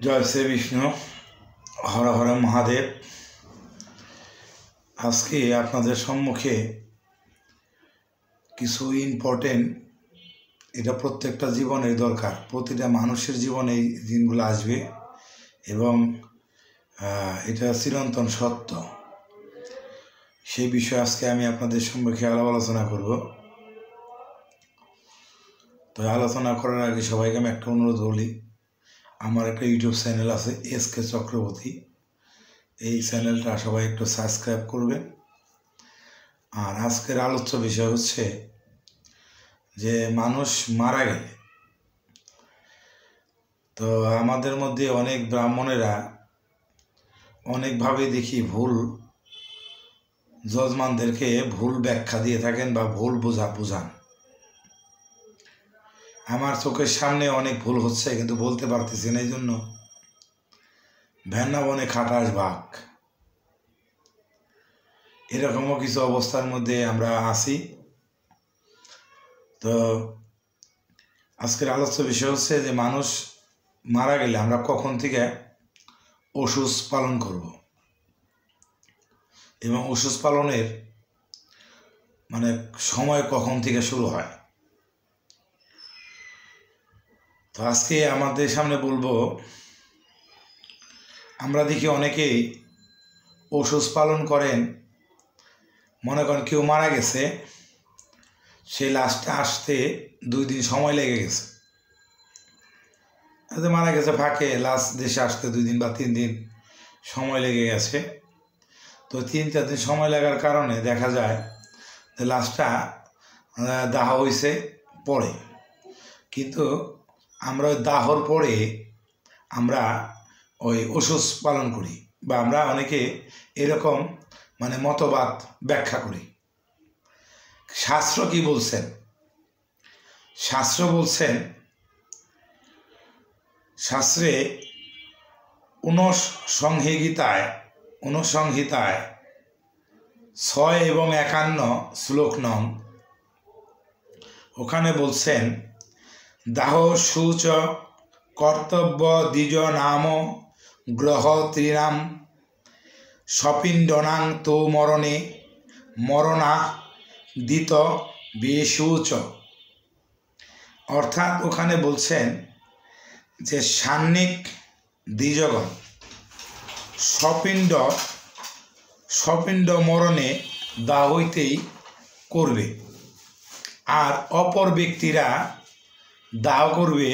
জয় শ্রী বিষ্ণু, হর হর মহাদেব। আজকে আপনাদের সম্মুখে কিছু ইম্পর্টেন্ট, এটা প্রত্যেকটা জীবনের দরকার, প্রতিটা মানুষের জীবনে এই দিনগুলো আসবে এবং এটা চিরন্তন সত্য। সেই বিষয়ে আজকে আমি আপনাদের সম্মুখে আলোচনা করব। তো আলোচনা করার আগে সবাইকে আমি একটা অনুরোধ বলি, আমার একটা ইউটিউব চ্যানেল আছে এসকে চক্রবর্তী, এই চ্যানেলটা সবাই একটু সাবস্ক্রাইব করবেন। আর আজকের আলোচ্য বিষয় হচ্ছে যে মানুষ মারা গেলে, তো আমাদের মধ্যে অনেক ব্রাহ্মণেরা অনেকভাবে দেখি ভুল যজমানদেরকে ভুল ব্যাখ্যা দিয়ে থাকেন বা ভুল বুঝান। আমার চোখের সামনে অনেক ভুল হচ্ছে, কিন্তু বলতে পারতেছি না, এই জন্য ভ্যান্না বনে খাটাস বাঘ, এরকমও কিছু অবস্থার মধ্যে আমরা আছি। তো আজকের আলোচ্য বিষয় হচ্ছে যে মানুষ মারা গেলে আমরা কখন থেকে ওষুধ পালন করব এবং ওষুধ পালনের সময় কখন থেকে শুরু হয়। তো আজকে আমাদের সামনে বলবো, আমরা দেখি অনেকেই ওষুধ পালন করেন, মনে করেন কেউ মারা গেছে, সে লাস্টে আসতে 2 দিন সময় লেগে গেছে, মারা গেছে ফাঁকে লাস্ট দেশে আসতে 2 দিন বা 3 দিন সময় লেগে গেছে। তো 3-4 দিন সময় লাগার কারণে দেখা যায় যে লাশটা দাহ হয়েছে পরে, কিন্তু আমরা ওই দাহর পরে আমরা ওই ওষুধ পালন করি, বা আমরা অনেকে এরকম মতবাদ ব্যাখ্যা করি। শাস্ত্র কি বলছেন? শাস্ত্র বলছেন, শাস্ত্রে অনুসংহিতায় 6 এবং 51 শ্লোক নং, ওখানে বলছেন, দাহ সূচ কর্তব্য দ্বিজ নাম গ্রহ ত্রিনাম সপিণ্ডনাং তো মরণে মরণা দিত বেসূচ। অর্থাৎ ওখানে বলছেন যে সান্নিক দ্বিজগণ সপিণ্ড মরণে দাহ হইতেই করবে, আর অপর ব্যক্তিরা দাহ করবে